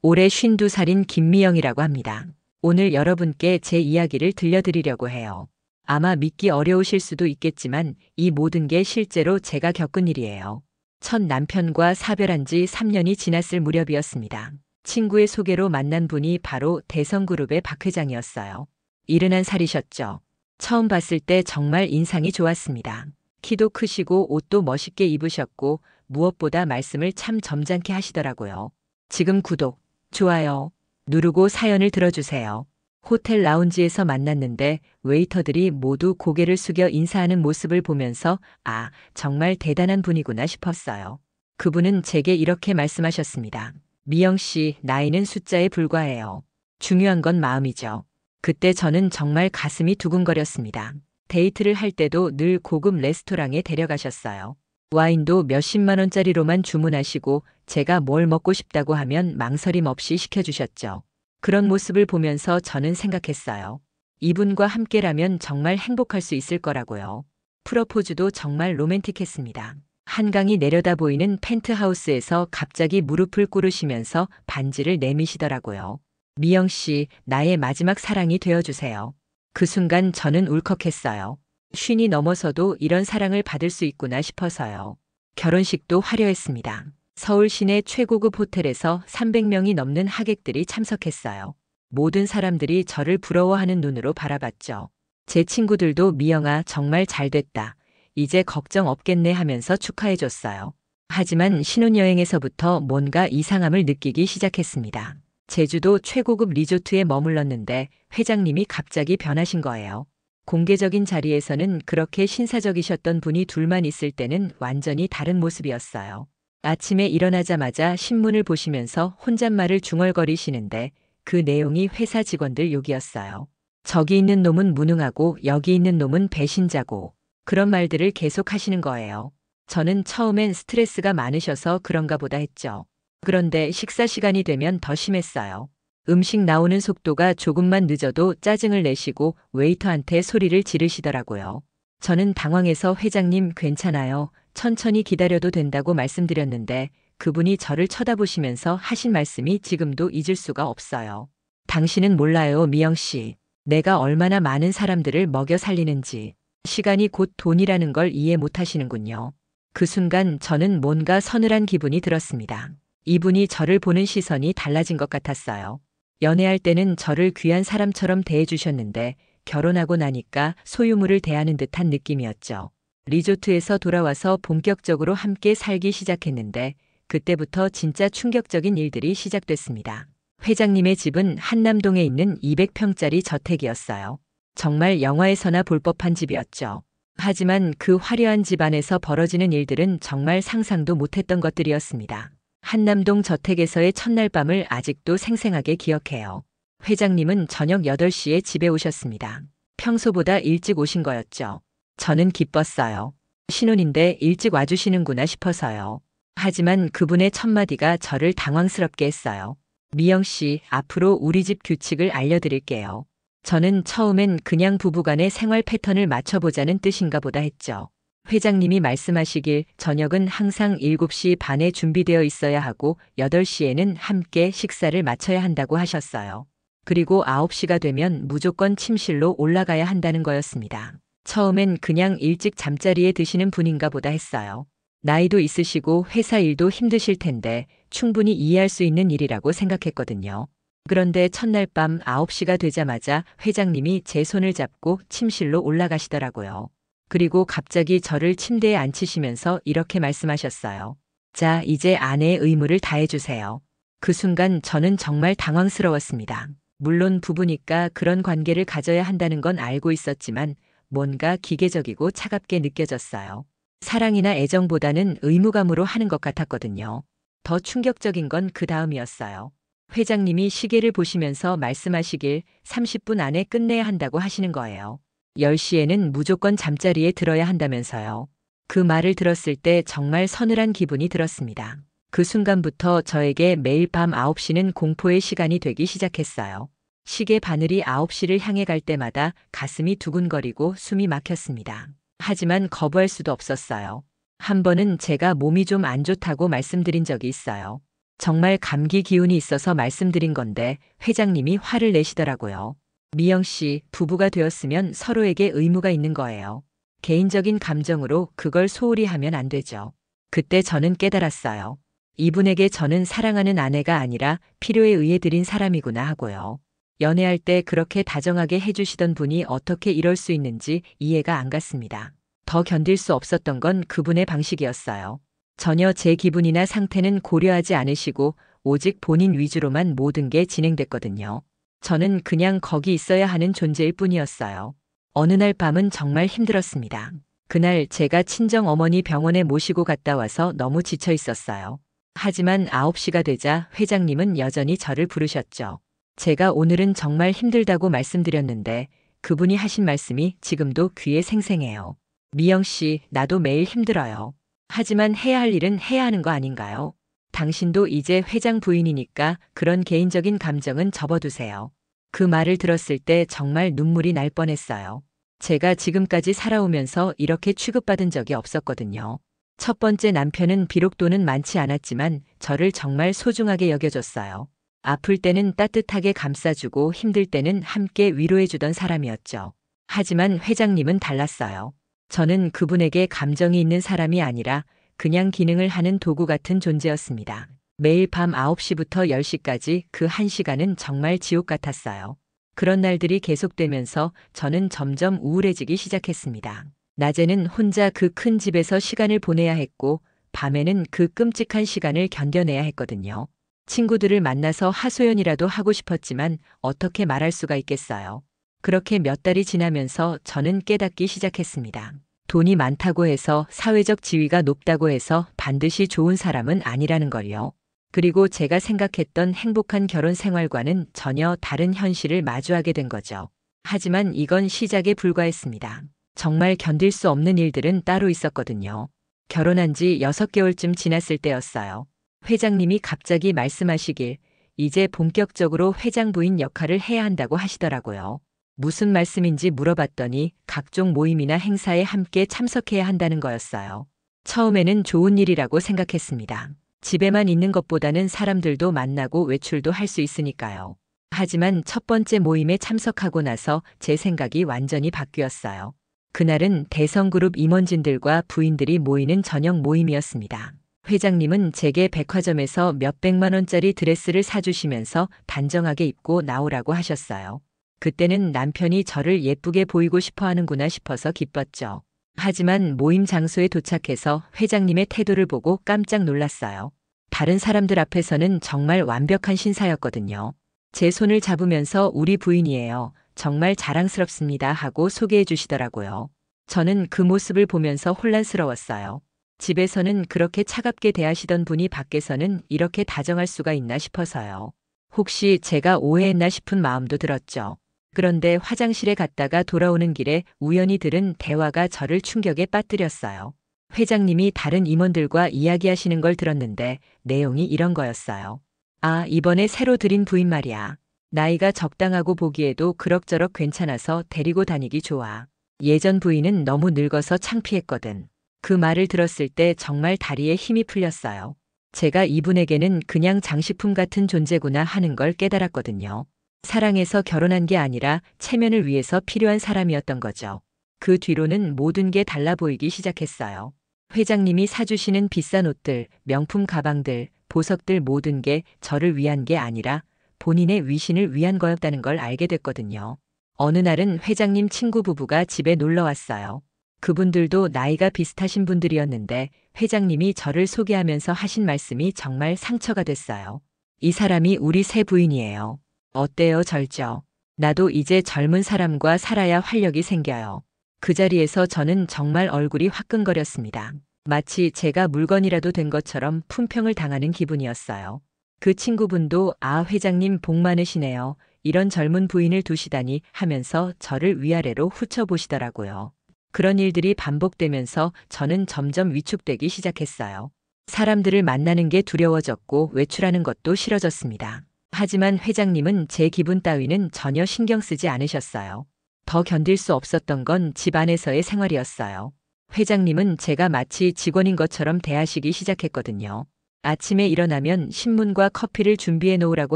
올해 52살인 김미영이라고 합니다. 오늘 여러분께 제 이야기를 들려드리려고 해요. 아마 믿기 어려우실 수도 있겠지만 이 모든 게 실제로 제가 겪은 일이에요. 첫 남편과 사별한 지 3년이 지났을 무렵이었습니다. 친구의 소개로 만난 분이 바로 대성그룹의 박 회장이었어요. 71살이셨죠. 처음 봤을 때 정말 인상이 좋았습니다. 키도 크시고 옷도 멋있게 입으셨고 무엇보다 말씀을 참 점잖게 하시더라고요. 지금 구독, 좋아요 누르고 사연을 들어주세요. 호텔 라운지에서 만났는데 웨이터들이 모두 고개를 숙여 인사하는 모습을 보면서 아, 정말 대단한 분이구나 싶었어요. 그분은 제게 이렇게 말씀하셨습니다. 미영 씨, 나이는 숫자에 불과해요. 중요한 건 마음이죠. 그때 저는 정말 가슴이 두근거렸습니다. 데이트를 할 때도 늘 고급 레스토랑에 데려가셨어요. 와인도 몇십만 원짜리로만 주문하시고 제가 뭘 먹고 싶다고 하면 망설임 없이 시켜주셨죠. 그런 모습을 보면서 저는 생각했어요. 이분과 함께라면 정말 행복할 수 있을 거라고요. 프러포즈도 정말 로맨틱했습니다. 한강이 내려다 보이는 펜트하우스에서 갑자기 무릎을 꿇으시면서 반지를 내미시더라고요. 미영 씨, 나의 마지막 사랑이 되어주세요. 그 순간 저는 울컥했어요. 쉰이 넘어서도 이런 사랑을 받을 수 있구나 싶어서요. 결혼식도 화려했습니다. 서울 시내 최고급 호텔에서 300명이 넘는 하객들이 참석했어요. 모든 사람들이 저를 부러워하는 눈으로 바라봤죠. 제 친구들도 미영아 정말 잘됐다. 이제 걱정 없겠네 하면서 축하해줬어요. 하지만 신혼여행에서부터 뭔가 이상함을 느끼기 시작했습니다. 제주도 최고급 리조트에 머물렀는데 회장님이 갑자기 변하신 거예요. 공개적인 자리에서는 그렇게 신사적이셨던 분이 둘만 있을 때는 완전히 다른 모습이었어요. 아침에 일어나자마자 신문을 보시면서 혼잣말을 중얼거리시는데 그 내용이 회사 직원들 욕이었어요. 저기 있는 놈은 무능하고 여기 있는 놈은 배신자고 그런 말들을 계속 하시는 거예요. 저는 처음엔 스트레스가 많으셔서 그런가 보다 했죠. 그런데 식사 시간이 되면 더 심했어요. 음식 나오는 속도가 조금만 늦어도 짜증을 내시고 웨이터한테 소리를 지르시더라고요. 저는 당황해서 회장님 괜찮아요. 천천히 기다려도 된다고 말씀드렸는데 그분이 저를 쳐다보시면서 하신 말씀이 지금도 잊을 수가 없어요. 당신은 몰라요, 미영 씨. 내가 얼마나 많은 사람들을 먹여 살리는지. 시간이 곧 돈이라는 걸 이해 못 하시는군요. 그 순간 저는 뭔가 서늘한 기분이 들었습니다. 이분이 저를 보는 시선이 달라진 것 같았어요. 연애할 때는 저를 귀한 사람처럼 대해주셨는데 결혼하고 나니까 소유물을 대하는 듯한 느낌이었죠. 리조트에서 돌아와서 본격적으로 함께 살기 시작했는데 그때부터 진짜 충격적인 일들이 시작됐습니다. 회장님의 집은 한남동에 있는 200평짜리 저택이었어요. 정말 영화에서나 볼 법한 집이었죠. 하지만 그 화려한 집 안에서 벌어지는 일들은 정말 상상도 못했던 것들이었습니다. 한남동 저택에서의 첫날 밤을 아직도 생생하게 기억해요. 회장님은 저녁 8시에 집에 오셨습니다. 평소보다 일찍 오신 거였죠. 저는 기뻤어요. 신혼인데 일찍 와주시는구나 싶어서요. 하지만 그분의 첫마디가 저를 당황스럽게 했어요. 미영 씨, 앞으로 우리 집 규칙을 알려드릴게요. 저는 처음엔 그냥 부부간의 생활 패턴을 맞춰보자는 뜻인가 보다 했죠. 회장님이 말씀하시길 저녁은 항상 7시 반에 준비되어 있어야 하고 8시에는 함께 식사를 마쳐야 한다고 하셨어요. 그리고 9시가 되면 무조건 침실로 올라가야 한다는 거였습니다. 처음엔 그냥 일찍 잠자리에 드시는 분인가 보다 했어요. 나이도 있으시고 회사 일도 힘드실 텐데 충분히 이해할 수 있는 일이라고 생각했거든요. 그런데 첫날 밤 9시가 되자마자 회장님이 제 손을 잡고 침실로 올라가시더라고요. 그리고 갑자기 저를 침대에 앉히시면서 이렇게 말씀하셨어요. 자, 이제 아내의 의무를 다해주세요. 그 순간 저는 정말 당황스러웠습니다. 물론 부부니까 그런 관계를 가져야 한다는 건 알고 있었지만 뭔가 기계적이고 차갑게 느껴졌어요. 사랑이나 애정보다는 의무감으로 하는 것 같았거든요. 더 충격적인 건 그 다음이었어요. 회장님이 시계를 보시면서 말씀하시길 30분 안에 끝내야 한다고 하시는 거예요. 10시에는 무조건 잠자리에 들어야 한다면서요. 그 말을 들었을 때 정말 서늘한 기분이 들었습니다. 그 순간부터 저에게 매일 밤 9시는 공포의 시간이 되기 시작했어요. 시계 바늘이 9시를 향해 갈 때마다 가슴이 두근거리고 숨이 막혔습니다. 하지만 거부할 수도 없었어요. 한 번은 제가 몸이 좀 안 좋다고 말씀드린 적이 있어요. 정말 감기 기운이 있어서 말씀드린 건데 회장님이 화를 내시더라고요. 미영 씨, 부부가 되었으면 서로에게 의무가 있는 거예요. 개인적인 감정으로 그걸 소홀히 하면 안 되죠. 그때 저는 깨달았어요. 이분에게 저는 사랑하는 아내가 아니라 필요에 의해 드린 사람이구나 하고요. 연애할 때 그렇게 다정하게 해주시던 분이 어떻게 이럴 수 있는지 이해가 안 갔습니다. 더 견딜 수 없었던 건 그분의 방식이었어요. 전혀 제 기분이나 상태는 고려하지 않으시고 오직 본인 위주로만 모든 게 진행됐거든요. 저는 그냥 거기 있어야 하는 존재일 뿐이었어요. 어느 날 밤은 정말 힘들었습니다. 그날 제가 친정 어머니 병원에 모시고 갔다 와서 너무 지쳐 있었어요. 하지만 9시가 되자 회장님은 여전히 저를 부르셨죠. 제가 오늘은 정말 힘들다고 말씀드렸는데 그분이 하신 말씀이 지금도 귀에 생생해요. 미영 씨, 나도 매일 힘들어요. 하지만 해야 할 일은 해야 하는 거 아닌가요? 당신도 이제 회장 부인이니까 그런 개인적인 감정은 접어두세요. 그 말을 들었을 때 정말 눈물이 날 뻔했어요. 제가 지금까지 살아오면서 이렇게 취급받은 적이 없었거든요. 첫 번째 남편은 비록 돈은 많지 않았지만 저를 정말 소중하게 여겨줬어요. 아플 때는 따뜻하게 감싸주고 힘들 때는 함께 위로해주던 사람이었죠. 하지만 회장님은 달랐어요. 저는 그분에게 감정이 있는 사람이 아니라 그냥 기능을 하는 도구 같은 존재였습니다. 매일 밤 9시부터 10시까지 그 1시간은 정말 지옥 같았어요. 그런 날들이 계속되면서 저는 점점 우울해지기 시작했습니다. 낮에는 혼자 그 큰 집에서 시간을 보내야 했고 밤에는 그 끔찍한 시간을 견뎌내야 했거든요. 친구들을 만나서 하소연이라도 하고 싶었지만 어떻게 말할 수가 있겠어요. 그렇게 몇 달이 지나면서 저는 깨닫기 시작했습니다. 돈이 많다고 해서 사회적 지위가 높다고 해서 반드시 좋은 사람은 아니라는 걸요. 그리고 제가 생각했던 행복한 결혼 생활과는 전혀 다른 현실을 마주하게 된 거죠. 하지만 이건 시작에 불과했습니다. 정말 견딜 수 없는 일들은 따로 있었거든요. 결혼한 지 6개월쯤 지났을 때였어요. 회장님이 갑자기 말씀하시길 이제 본격적으로 회장 부인 역할을 해야 한다고 하시더라고요. 무슨 말씀인지 물어봤더니 각종 모임이나 행사에 함께 참석해야 한다는 거였어요. 처음에는 좋은 일이라고 생각했습니다. 집에만 있는 것보다는 사람들도 만나고 외출도 할 수 있으니까요. 하지만 첫 번째 모임에 참석하고 나서 제 생각이 완전히 바뀌었어요. 그날은 대성그룹 임원진들과 부인들이 모이는 저녁 모임이었습니다. 회장님은 제게 백화점에서 몇백만 원짜리 드레스를 사주시면서 단정하게 입고 나오라고 하셨어요. 그때는 남편이 저를 예쁘게 보이고 싶어 하는구나 싶어서 기뻤죠. 하지만 모임 장소에 도착해서 회장님의 태도를 보고 깜짝 놀랐어요. 다른 사람들 앞에서는 정말 완벽한 신사였거든요. 제 손을 잡으면서 우리 부인이에요. 정말 자랑스럽습니다 하고 소개해 주시더라고요. 저는 그 모습을 보면서 혼란스러웠어요. 집에서는 그렇게 차갑게 대하시던 분이 밖에서는 이렇게 다정할 수가 있나 싶어서요. 혹시 제가 오해했나 싶은 마음도 들었죠. 그런데 화장실에 갔다가 돌아오는 길에 우연히 들은 대화가 저를 충격에 빠뜨렸어요. 회장님이 다른 임원들과 이야기하시는 걸 들었는데 내용이 이런 거였어요. 아, 이번에 새로 들인 부인 말이야. 나이가 적당하고 보기에도 그럭저럭 괜찮아서 데리고 다니기 좋아. 예전 부인은 너무 늙어서 창피했거든. 그 말을 들었을 때 정말 다리에 힘이 풀렸어요. 제가 이분에게는 그냥 장식품 같은 존재구나 하는 걸 깨달았거든요. 사랑해서 결혼한 게 아니라 체면을 위해서 필요한 사람이었던 거죠. 그 뒤로는 모든 게 달라 보이기 시작했어요. 회장님이 사주시는 비싼 옷들, 명품 가방들, 보석들 모든 게 저를 위한 게 아니라 본인의 위신을 위한 거였다는 걸 알게 됐거든요. 어느 날은 회장님 친구 부부가 집에 놀러 왔어요. 그분들도 나이가 비슷하신 분들이었는데 회장님이 저를 소개하면서 하신 말씀이 정말 상처가 됐어요. 이 사람이 우리 새 부인이에요. 어때요, 절죠? 나도 이제 젊은 사람과 살아야 활력이 생겨요. 그 자리에서 저는 정말 얼굴이 화끈거렸습니다. 마치 제가 물건이라도 된 것처럼 품평을 당하는 기분이었어요. 그 친구분도 아, 회장님 복 많으시네요. 이런 젊은 부인을 두시다니 하면서 저를 위아래로 훑어보시더라고요. 그런 일들이 반복되면서 저는 점점 위축되기 시작했어요. 사람들을 만나는 게 두려워졌고 외출하는 것도 싫어졌습니다. 하지만 회장님은 제 기분 따위는 전혀 신경 쓰지 않으셨어요. 더 견딜 수 없었던 건 집 안에서의 생활이었어요. 회장님은 제가 마치 직원인 것처럼 대하시기 시작했거든요. 아침에 일어나면 신문과 커피를 준비해 놓으라고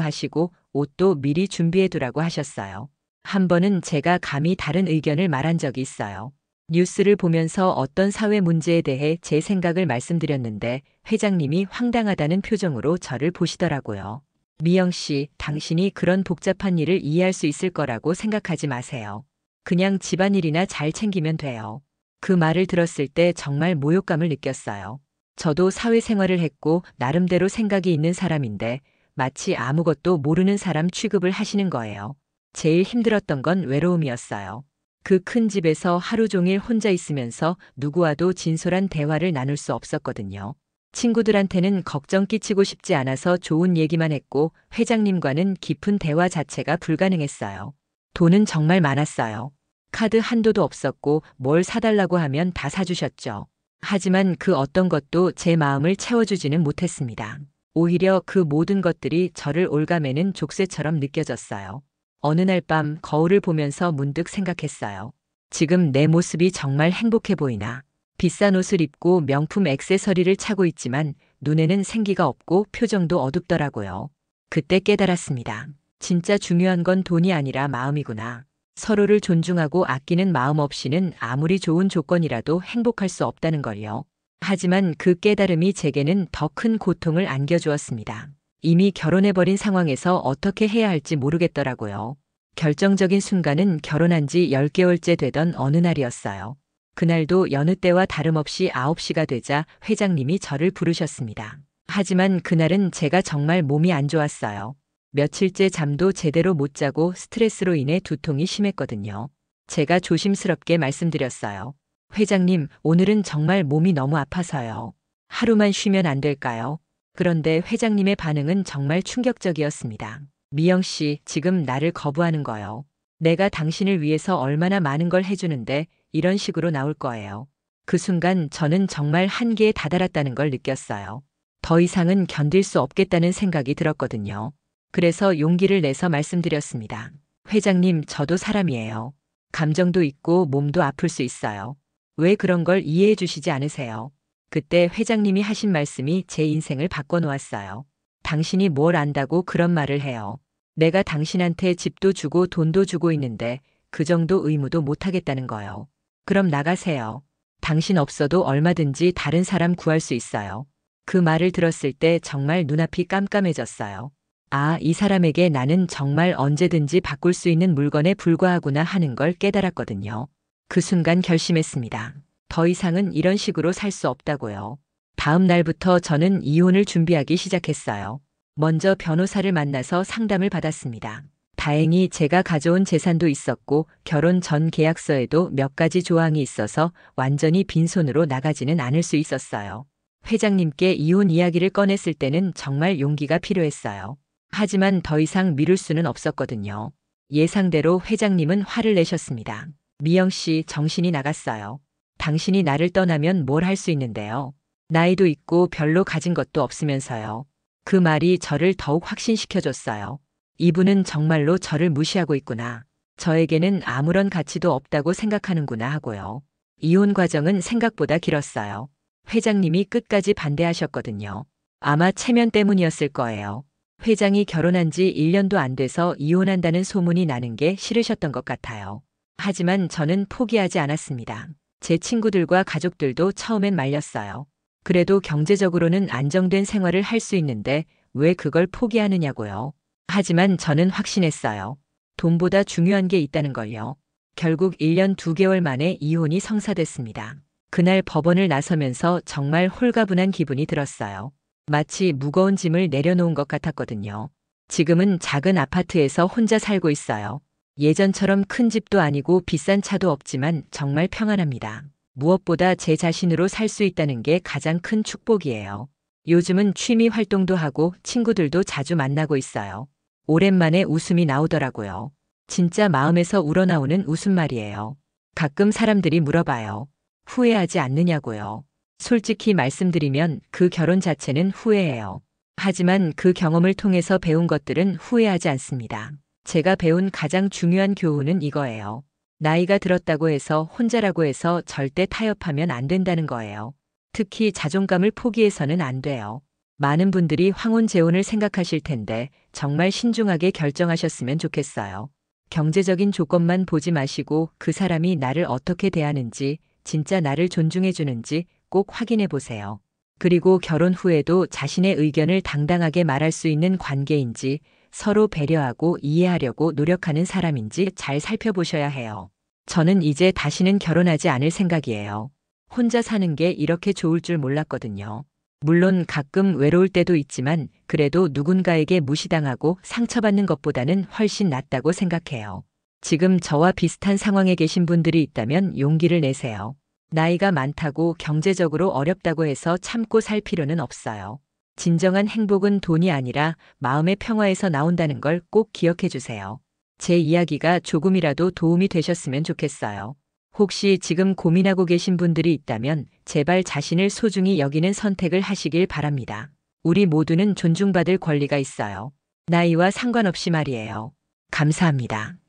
하시고 옷도 미리 준비해 두라고 하셨어요. 한 번은 제가 감히 다른 의견을 말한 적이 있어요. 뉴스를 보면서 어떤 사회 문제에 대해 제 생각을 말씀드렸는데 회장님이 황당하다는 표정으로 저를 보시더라고요. 미영 씨, 당신이 그런 복잡한 일을 이해할 수 있을 거라고 생각하지 마세요. 그냥 집안일이나 잘 챙기면 돼요. 그 말을 들었을 때 정말 모욕감을 느꼈어요. 저도 사회생활을 했고 나름대로 생각이 있는 사람인데 마치 아무것도 모르는 사람 취급을 하시는 거예요. 제일 힘들었던 건 외로움이었어요. 그 큰 집에서 하루 종일 혼자 있으면서 누구와도 진솔한 대화를 나눌 수 없었거든요. 친구들한테는 걱정 끼치고 싶지 않아서 좋은 얘기만 했고 회장님과는 깊은 대화 자체가 불가능했어요. 돈은 정말 많았어요. 카드 한도도 없었고 뭘 사달라고 하면 다 사주셨죠. 하지만 그 어떤 것도 제 마음을 채워주지는 못했습니다. 오히려 그 모든 것들이 저를 올가매는 족쇄처럼 느껴졌어요. 어느 날 밤 거울을 보면서 문득 생각했어요. 지금 내 모습이 정말 행복해 보이나. 비싼 옷을 입고 명품 액세서리를 차고 있지만 눈에는 생기가 없고 표정도 어둡더라고요. 그때 깨달았습니다. 진짜 중요한 건 돈이 아니라 마음이구나. 서로를 존중하고 아끼는 마음 없이는 아무리 좋은 조건이라도 행복할 수 없다는 걸요. 하지만 그 깨달음이 제게는 더 큰 고통을 안겨주었습니다. 이미 결혼해버린 상황에서 어떻게 해야 할지 모르겠더라고요. 결정적인 순간은 결혼한 지 10개월째 되던 어느 날이었어요. 그날도 여느 때와 다름없이 9시가 되자 회장님이 저를 부르셨습니다. 하지만 그날은 제가 정말 몸이 안 좋았어요. 며칠째 잠도 제대로 못 자고 스트레스로 인해 두통이 심했거든요. 제가 조심스럽게 말씀드렸어요. 회장님, 오늘은 정말 몸이 너무 아파서요. 하루만 쉬면 안 될까요? 그런데 회장님의 반응은 정말 충격적이었습니다. 미영 씨, 지금 나를 거부하는 거요. 내가 당신을 위해서 얼마나 많은 걸 해주는데 이런 식으로 나올 거예요. 그 순간 저는 정말 한계에 다다랐다는 걸 느꼈어요. 더 이상은 견딜 수 없겠다는 생각이 들었거든요. 그래서 용기를 내서 말씀드렸습니다. 회장님, 저도 사람이에요. 감정도 있고 몸도 아플 수 있어요. 왜 그런 걸 이해해 주시지 않으세요? 그때 회장님이 하신 말씀이 제 인생을 바꿔놓았어요. 당신이 뭘 안다고 그런 말을 해요. 내가 당신한테 집도 주고 돈도 주고 있는데 그 정도 의무도 못하겠다는 거요. 그럼 나가세요. 당신 없어도 얼마든지 다른 사람 구할 수 있어요. 그 말을 들었을 때 정말 눈앞이 깜깜해졌어요. 아, 이 사람에게 나는 정말 언제든지 바꿀 수 있는 물건에 불과하구나 하는 걸 깨달았거든요. 그 순간 결심했습니다. 더 이상은 이런 식으로 살 수 없다고요. 다음 날부터 저는 이혼을 준비하기 시작했어요. 먼저 변호사를 만나서 상담을 받았습니다. 다행히 제가 가져온 재산도 있었고 결혼 전 계약서에도 몇 가지 조항이 있어서 완전히 빈손으로 나가지는 않을 수 있었어요. 회장님께 이혼 이야기를 꺼냈을 때는 정말 용기가 필요했어요. 하지만 더 이상 미룰 수는 없었거든요. 예상대로 회장님은 화를 내셨습니다. 미영 씨, 정신이 나갔어요. 당신이 나를 떠나면 뭘 할 수 있는데요. 나이도 있고 별로 가진 것도 없으면서요. 그 말이 저를 더욱 확신시켜줬어요. 이분은 정말로 저를 무시하고 있구나. 저에게는 아무런 가치도 없다고 생각하는구나 하고요. 이혼 과정은 생각보다 길었어요. 회장님이 끝까지 반대하셨거든요. 아마 체면 때문이었을 거예요. 회장이 결혼한 지 1년도 안 돼서 이혼한다는 소문이 나는 게 싫으셨던 것 같아요. 하지만 저는 포기하지 않았습니다. 제 친구들과 가족들도 처음엔 말렸어요. 그래도 경제적으로는 안정된 생활을 할 수 있는데 왜 그걸 포기하느냐고요. 하지만 저는 확신했어요. 돈보다 중요한 게 있다는 걸요. 결국 1년 2개월 만에 이혼이 성사됐습니다. 그날 법원을 나서면서 정말 홀가분한 기분이 들었어요. 마치 무거운 짐을 내려놓은 것 같았거든요. 지금은 작은 아파트에서 혼자 살고 있어요. 예전처럼 큰 집도 아니고 비싼 차도 없지만 정말 평안합니다. 무엇보다 제 자신으로 살 수 있다는 게 가장 큰 축복이에요. 요즘은 취미 활동도 하고 친구들도 자주 만나고 있어요. 오랜만에 웃음이 나오더라고요. 진짜 마음에서 우러나오는 웃음말이에요. 가끔 사람들이 물어봐요. 후회하지 않느냐고요. 솔직히 말씀드리면 그 결혼 자체는 후회해요. 하지만 그 경험을 통해서 배운 것들은 후회하지 않습니다. 제가 배운 가장 중요한 교훈은 이거예요. 나이가 들었다고 해서 혼자라고 해서 절대 타협하면 안 된다는 거예요. 특히 자존감을 포기해서는 안 돼요. 많은 분들이 황혼재혼을 생각하실 텐데 정말 신중하게 결정하셨으면 좋겠어요. 경제적인 조건만 보지 마시고 그 사람이 나를 어떻게 대하는지, 진짜 나를 존중해 주는지 꼭 확인해 보세요. 그리고 결혼 후에도 자신의 의견을 당당하게 말할 수 있는 관계인지, 서로 배려하고 이해하려고 노력하는 사람인지 잘 살펴보셔야 해요. 저는 이제 다시는 결혼하지 않을 생각이에요. 혼자 사는 게 이렇게 좋을 줄 몰랐거든요. 물론 가끔 외로울 때도 있지만 그래도 누군가에게 무시당하고 상처받는 것보다는 훨씬 낫다고 생각해요. 지금 저와 비슷한 상황에 계신 분들이 있다면 용기를 내세요. 나이가 많다고 경제적으로 어렵다고 해서 참고 살 필요는 없어요. 진정한 행복은 돈이 아니라 마음의 평화에서 나온다는 걸 꼭 기억해 주세요. 제 이야기가 조금이라도 도움이 되셨으면 좋겠어요. 혹시 지금 고민하고 계신 분들이 있다면 제발 자신을 소중히 여기는 선택을 하시길 바랍니다. 우리 모두는 존중받을 권리가 있어요. 나이와 상관없이 말이에요. 감사합니다.